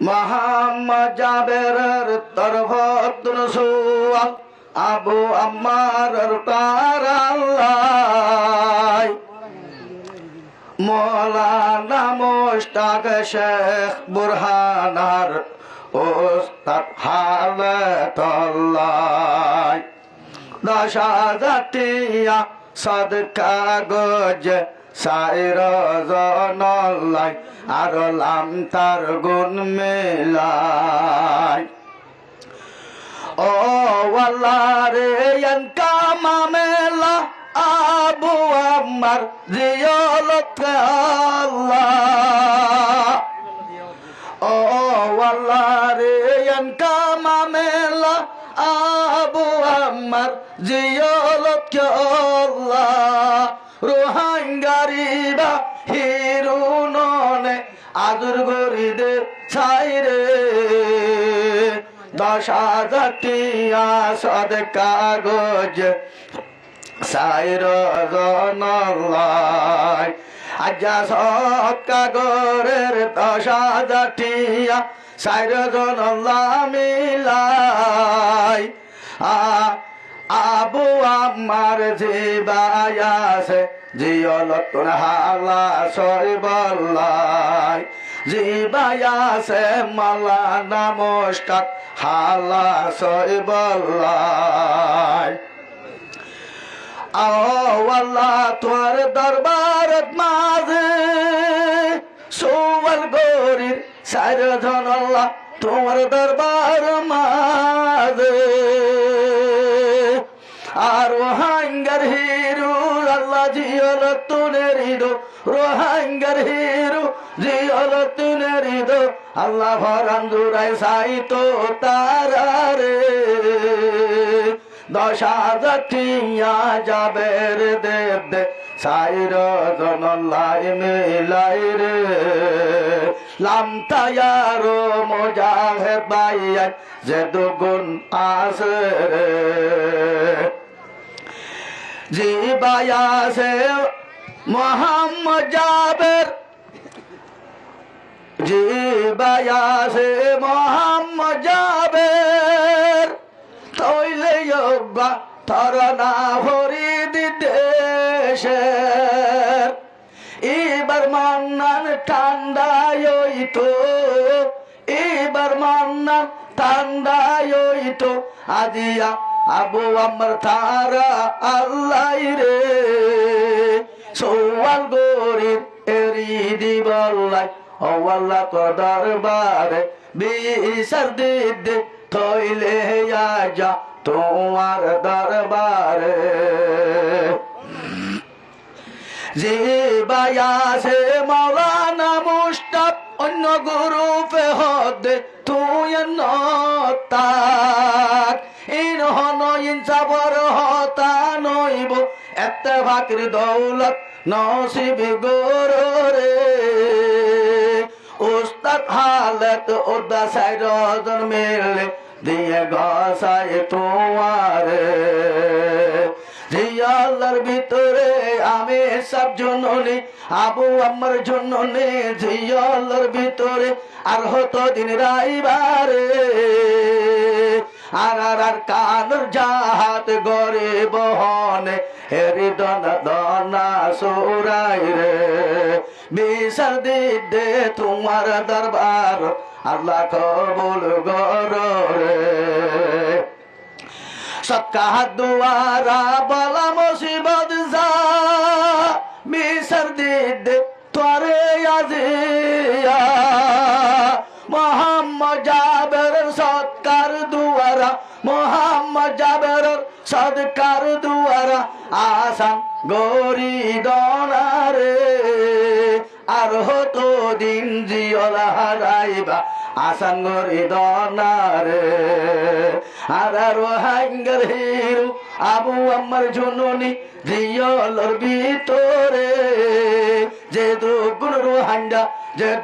মোহাম্মদ জাবেরের তরফত রসুল আবু আম্মারের তারাল্লাহ মৌলানা মুশতাক শেখ বুরহানার ওস্তাদ হালাতুল্লাহ 10,000 টিয়া সদকা গজ সাইর জনল্লাই আর লাম তার গুণ মেলাই ও ওয়াল্লাহ রে কামা মেলা আবু আম্মার জিয়ারত আল্লাহ ও ওয়াল্লাহ রে কামা মেলা আবু আম্মার জিয়ারত আল্লাহ রোহাঙ্গারিবা হিরুননে আদর গরিদে ছাইরে 10,000 টিয়া সদকা গজ সাইর জনল্লাহ আজ্জা সদকা গরের 10,000 টিয়া সাইর জনল্লাহ মিলাই আবু আম্মার জিবায়াসে জিয়লতুন হালা সইবল্লাই জিবায়াসে মাওলানা মুশতাক হালা সইবল্লাই আল্লাহ তোর দরবারত মাঝে সোয়াল গরির সাইরজন আল্লাহ তোমার দরবার মাঝে আর রোহাঙ্গার হিরু আল্লাহ জিয়লতুনের হিরু রোহাঙ্গার হিরু জিয়লতুনের হিরু আল্লাহ ভরান দুরাই সাইতো তারারে 10,000 টিয়া জাবের দেব দে সাইর জনল্লাই মিলাই রে লাম তায়ারো মুজাহিদ বাইয়াত যে দুগুণ আছে রে জিবায়াসে মোহাম্মদ জাবের জিবায়াসে মোহাম্মদ জাবের তৈলে যোগ্যা তরনা ফরিদ দেশের এবার মান্নান ঠান্ডায় তো এবার মান্নান ঠান্ডায় তো আজিয়া আবু আমার তারা আল্লাহ রে সোয়াল গরিব এরি দিবল্লাই ও আল্লাহ তো দরবারে বিচার দিতে তৈলে যা তোমার দরবারে জিবায়াসে মাওলানা মুশতাক অন্য গুরু ফেহদে তুই নতাক ইন হন ইনসাবর হতা নইব এত্তেফাকের দৌলত নসিব গরে উস্তাদ হালত ওদা সাইরজন মিলে দিয়ে গসায় তোমারে জিয়ালার ভিতরে আমি সব জননী আবু আমার জননী জিয়ালার ভিতরে আর হতো দিন রাইবারে আর কানুর জাহাত গরে বহনে হেরি দনা দনা সুরাই রে বিচার দিদে তোমার দরবার আল্লাহ কবুল গরে সৎকা দুয়ারা বলা মুসিবত যা বিচার দিদে তোরে আজিয়া মোহাম্মদ জাবের সৎকার দুয়ারা মোহাম্মদ জাবের সৎকার দুয়ারা আসান গরি দনারে আর হতো দিন জিয়লা হারাইবা আসান গরি দনারে আর রোহাঙ্গার হিরু আবু আমার জননী জিয়লর ভিতরে যে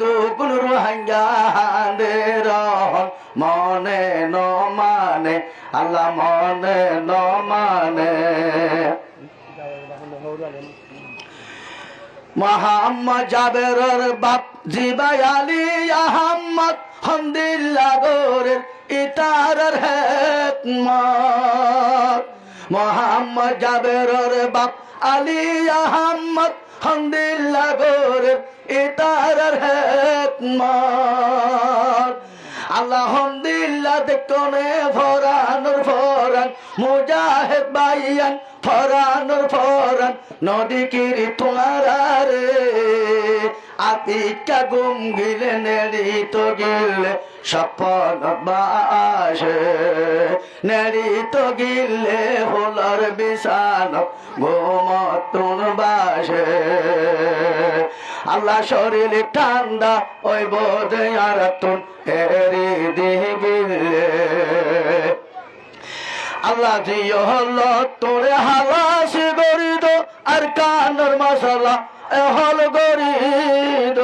দুগুণ রোহাঙ্গা হান্দে রহন মনে ন মানে আল্লাহ মনে ন মানে মোহাম্মদ জাবেরের বাপ জিবাই আলী আহম্মদ হমদিল্লাগরের ইতারার হেকমত মোহাম্মদ জাবেরের বাপ আলী আহম্মদ হমদিল্লাগরের ইতারার হেকমত আলহামদুলিল্লাহ দেখনে ফরানুর ফরান মুজাহিদ বাইয়ান ফরানুর ফরান নদী কিরি তোমারে আতিকা গুম গিলে নেড়ি তো গিলে স্বপ্ন বাসে নেড়ি তো গিলে হলার বিছান ঘুমতুন বাসে আল্লাহ শরীর ঠান্ডা ওই বোধে আর তুন এরি দিবিলে আল্লাহ জিও হলো তোরে হালাস গরিদ আর কানর মশলা হল গরিদ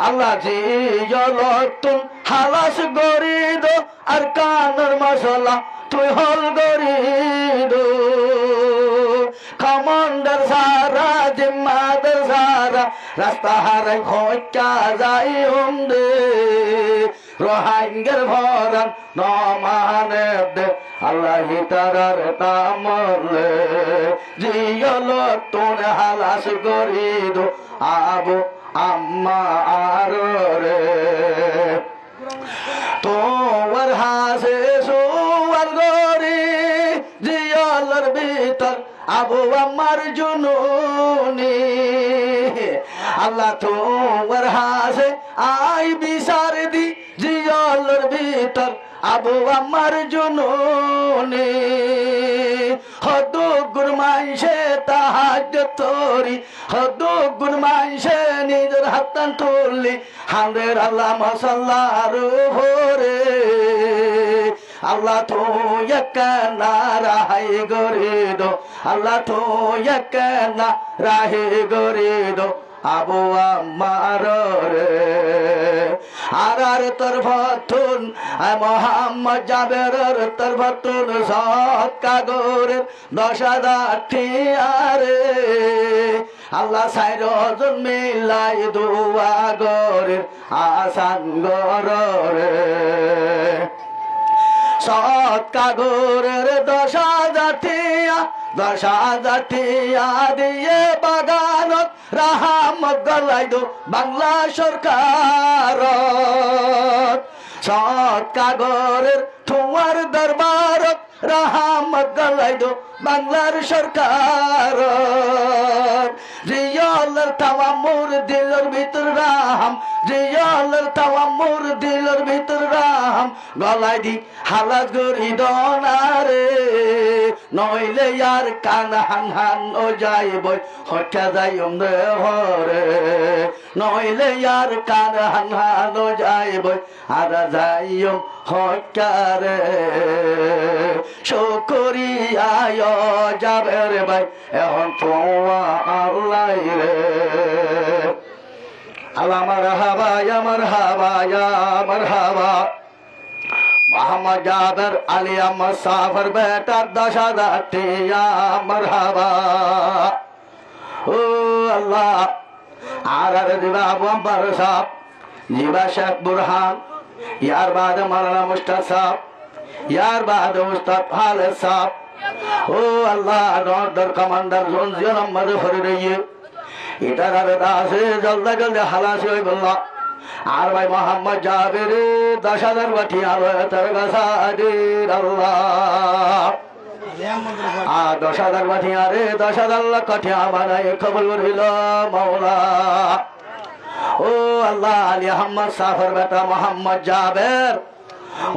আল্লাহ জিও হলো তুন হালাস গরিদ আর কানর মশলা তুই হল গরিদ কমান্ডার সারা জিম্মাদার সারা রাস্তা হারাই খোঁজা যাই দে রোহাঙ্গের ভরান নমানে দে আল্লাহ তারার তামলে জিয়ল তোর হালাস গরিদ আবু আম্মা আর রে তোর হাসে সোয়ার গরি জিয়লর ভিতর আবু আমার জুনুনি আল্লাহ তোমার হাসে আই বিচার দি জিয়লর ভিতর আবু আমার জুনুনি হদু গুরমাইশে তাহাজ তোরি হদু গুরমাইশে নিজের হাতান তুললি হামদের আল্লাহ মশাল্লার ভোরে আল্লাহ তো একনা রাহাই গরিদ আল্লাহ তো একনা রাহে গরিদ আবু আমার রে আর তোর ভতুন মোহাম্মদ জাবেরের তোর ভতুন সৎ কাগরের 10,000 টিয়ারে আল্লাহ সাইর জন মিলাই দুয়া গরের আসান গরে সৎ কাগরের 10,000 টিয়া 10,000 টিয়া দিয়ে বাগানত রাহমত গলাইদ বাংলা সরকার সৎ কাগরের তোমার দরবারত রাহমত গলাইদ বাংলার সরকার জিয়ালের তাওয়ামুর দিলের ভিতর রাহাম জিয়ালের তাওয়ামুর দিলের ভিতর রাহাম গলাই দি হালাত গরি দনারে নইলে আর কান হান হান ও যাইব হঠা যাইম রে হরে নইলে আর কান হান হান ও যাইব আর যাইম হকারে শুকরি আয় যাবে রে ভাই এখন তোমা আল্লাহ রে আল্লাহ আমার হাবা মোহাম্মদ জাবের আলী আহমদ সাফর বেটার 10,000 টিয়া মারহাবা ও আল্লাহ আর দিবা আবু আম্বার সাহেব জিবা শেখ বুরহান यार बाद मौलाना मुश्ताक साहब यार बाद उस्ताद खालिद साहब ओ अल्लाह नॉर्दर कमांडर जोन जियो नंबर भर रही है इधर दासे जल्दी जल्दी हलासे होई बल्ला আর ভাই মোহাম্মদ জাবের 10,000 বাটিয়া তার সাদির আল্লাহ আ 10,000 বাটিয়া রে 10,000 লাখ কাঠিয়া বানাই কবুল করিল মাওলা ও আল্লাহ আলী আহমদ সাফর বেটা মোহাম্মদ জাবের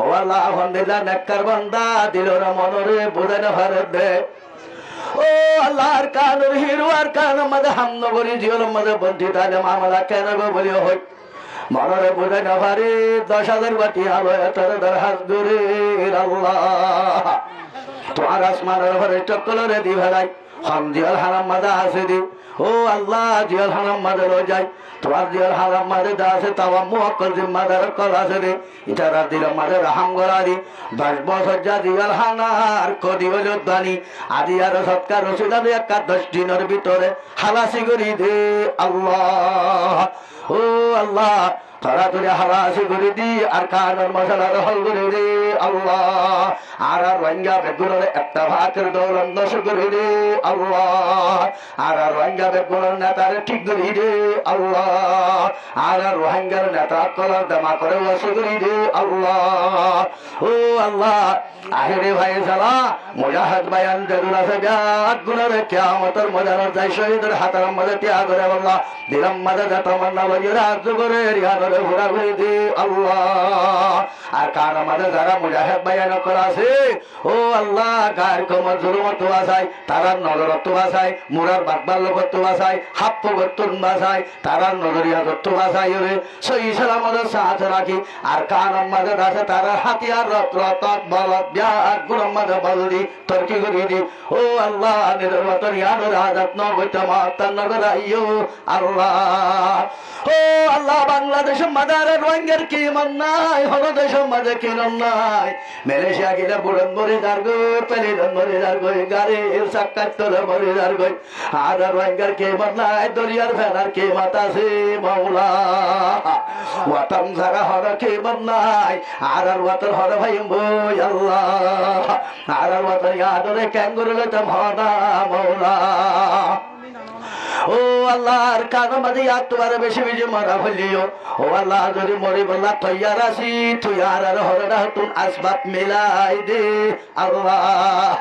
ও আল্লাহ আলহামদুলিল্লাহ নেককার বান্দা দিলর মনরে বুঝানো হরে দে ও আল্লাহর কানুর হিরো আর কান মদ হামন বলি জিওর মদ বন্ধি তালে মামলা কেন গো বলি হই মনরে বুঝানো হরে 10,000 বাটি আলো তোর দরহাস গুরে আল্লাহ তোমার আসমানের ঘরে চক্কলরে দি ভাই হামদি আল হারাম মাদা আছে দি ও আল্লাহ জিয়াল হারাম মাদের হয়ে যায় তোমার জিয়াল হারাম মাদে দাসে তাওয়া মুয়াক্কাল জিম্মাদার কল আছে রে ইতারা দিল মাদের রাহাম গলারি 10 বছর যা জিয়াল হানার কদি হইল দানি আদি আর সৎকার রসিদারে একটা 10 দিনের ভিতরে হালাসি করি দে আল্লাহ ও আল্লাহ তারা তুলে হালাসি করে দি আর কানের মশলার হল করে রে আল্লাহ আর রোহিঙ্গা বেগুনের একটা ভাতের দৌলন দশ করে রে আল্লাহ আর রোহিঙ্গা বেগুনের নেতারে ঠিক করি রে আল্লাহ আর রোহিঙ্গার নেতা কলার দামা করে বসে করি রে আল্লাহ ও আল্লাহ আহেরে ভাই সালা মুজাহিদ বায়ান জরুর আছে বিয়াত গুনার কিয়ামতের ময়দানে যাই শহীদের হাতের মধ্যে ত্যাগ করে আল্লাহ দিলাম মধ্যে তামান্না বজিরা করে রিয়ানের ঘোরা ঘুরে দে আল্লাহ আর কার আমাদের যারা মুজাহিদ বায়ান করা আছে ও আল্লাহ গায়ের কমর জুলুমত বাসায় তারা নজরত বাসায় মুরার বাগবাল লোকত্ব বাসায় হাপ্প গত্তন বাসায় তারা নজরিয়া দত্ত বাসায় রে সহি সালামতের সাথে রাখি আর কার আমাদের আছে তারা হাতিয়ার রত বলত বিয়াত গুণ আমাদের বলদি তর্কি করি দি ও আল্লাহ নির্বাচন ইয়ানোর আজাদ নবৈত মাতার নগর আইয়ো আল্লাহ ও আল্লাহ বাংলাদেশের মাদারের রোহিঙ্গার কি মান নাই হল দেশের মাঝে কি নাই মালয়েশিয়া গেলে বুড়ন মরে যার গো পেলিদন মরে যার গই গাড়ির চাক্কার তোলে মরে যার গই আর রোহিঙ্গার কি মান নাই দরিয়ার ফেনার কি মাত আছে মাওলা ওয়াতাম যারা হর কি মান নাই আর ওয়াতর হর ভাই বই আল্লাহ আর ওয়াতর ইয়াদরে ক্যাঙ্গুরুলে তো ভনা মাওলা ও আল্লাহর কানো মাঝে তোমার বেশি বেশি মরা হইলিও ও আল্লাহ যদি মরি বললা তৈয়ার আসি তুই আর হরডা তুন আসবাব মিলাই দে আল্লাহ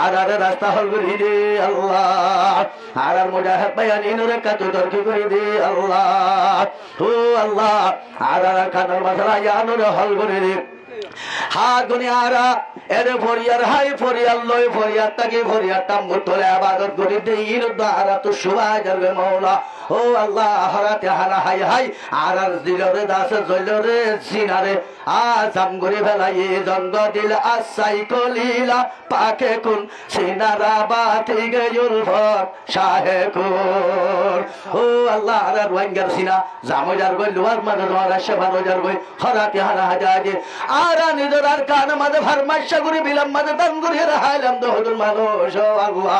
আর রাস্তা হল করি দে আল্লাহ আর মুজাহিদ বায়ান ইনুরে কাতু তর্কি করি দে আল্লাহ ও আল্লাহ আর কানোর মাসলা ইয়ানুরে হল করে দে হা গুনিয়ারা এরে ফরিয়ার হাই ফরিয়ার লই ফরিয়ার তাকে ফরিয়ার তাম্বু তোলে আবাদত করি দেইর দ্বারা তো সুবাই যাবে মাওলা ও আল্লাহ হরাতে হারা হাই হাই আর দিলরে দাস জইলরে সিনারে আজাম করে ফেলাই জন্দ দিল আসাই কলিলা পাকে কুন সিনারা বাতি গয়ুল ফর শাহে কুর ও আল্লাহ আর রোহিঙ্গার সিনা জামজার গই লোয়ার মানে লোয়ার আসে ভালোজার গই হরাতে হারা হাজাজে আর নিজের আর কান মাঝে ফারমাইশা করে বিলাম মাঝে দান করে হাইলাম দহদুল মানুষ ও আল্লাহ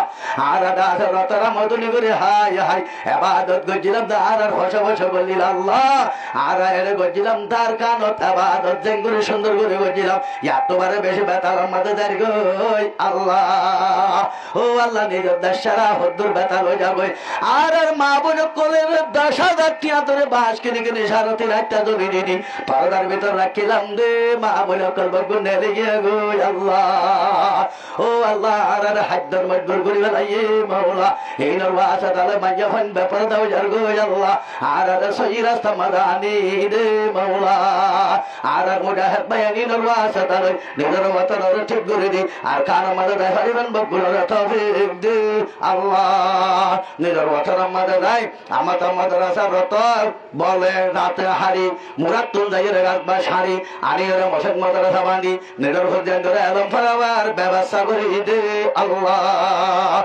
আর দাস রতরা মদুনি করে হাই হাই ইবাদত গজিলাম আর বসে বসে বলিল আল্লাহ আর এরে গজিলাম তার কানত ইবাদত যেন করে সুন্দর করে গজিলাম এতবারে বেশি বেতালাম মাঝে দাঁড় গই আল্লাহ ও আল্লাহ নিজের দেশারা হদ্দুর বেতাল হয়ে যাবে আর মা বোন কোলের 10,000 টিয়া ধরে বাস কিনে কিনে সারতি লাইটটা ধরে দিনি পর্দার ভিতর রাখিলাম দে মা বোন কল বগুন নেলে গিয়ে গো আল্লাহ ও আল্লাহ আর হাদ্দর মজবুর করি বেলাইয়ে মাওলা এই নরওয়াসা তালে মাইয়া হন ব্যাপার দাও যার গো আল্লাহ আর সহি রাস্তা মাদানি দে মাওলা আর মুজাহিদ বায়ানি নরওয়াসা তালে নিজের মতন ঠিক করে দি আর কান মাদা দেয় হরিবন বগুনের তৌফিক দে আল্লাহ নিজের মতন মাদা দেয় আমার মাদ্রাসা রত বলে রাতে হারি মুরাদ তুল যাইয়ে রাতবা শাড়ি আনি ওরে মশক মাদ্রাসা বাঁধি নিজের হজ্জেন ধরে এলম ফেরাবার ব্যবস্থা করি দে আল্লাহ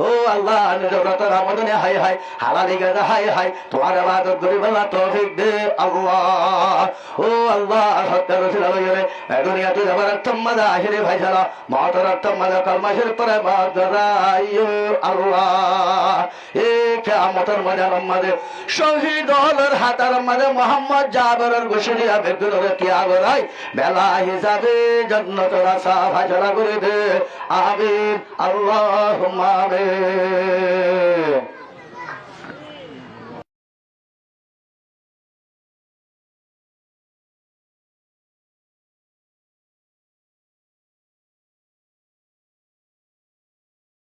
ও আল্লাহ নিজের রত রামদনে হাই হাই হালালি গাদা হাই হাই তোমার ইবাদত করি বলা তৌফিক দে আল্লাহ ও আল্লাহ সত্য রসুল আলাইহি দুনিয়া তুই যাবার মাদা আখিরে ভাই সালা মহতর মাদা কলমাশের পরে মাদরাইও আল্লাহ এ কিয়ামতের ময়দানের মাঝে শহীদ হলের হাতার মাঝে মোহাম্মদ জাবেরের গোশরিয়া বেগুনের ত্যাগ রাই বেলা হিসাবে জান্নাতের আশা ভাজলা করে দে আমিন আল্লাহুম্মা আমিন।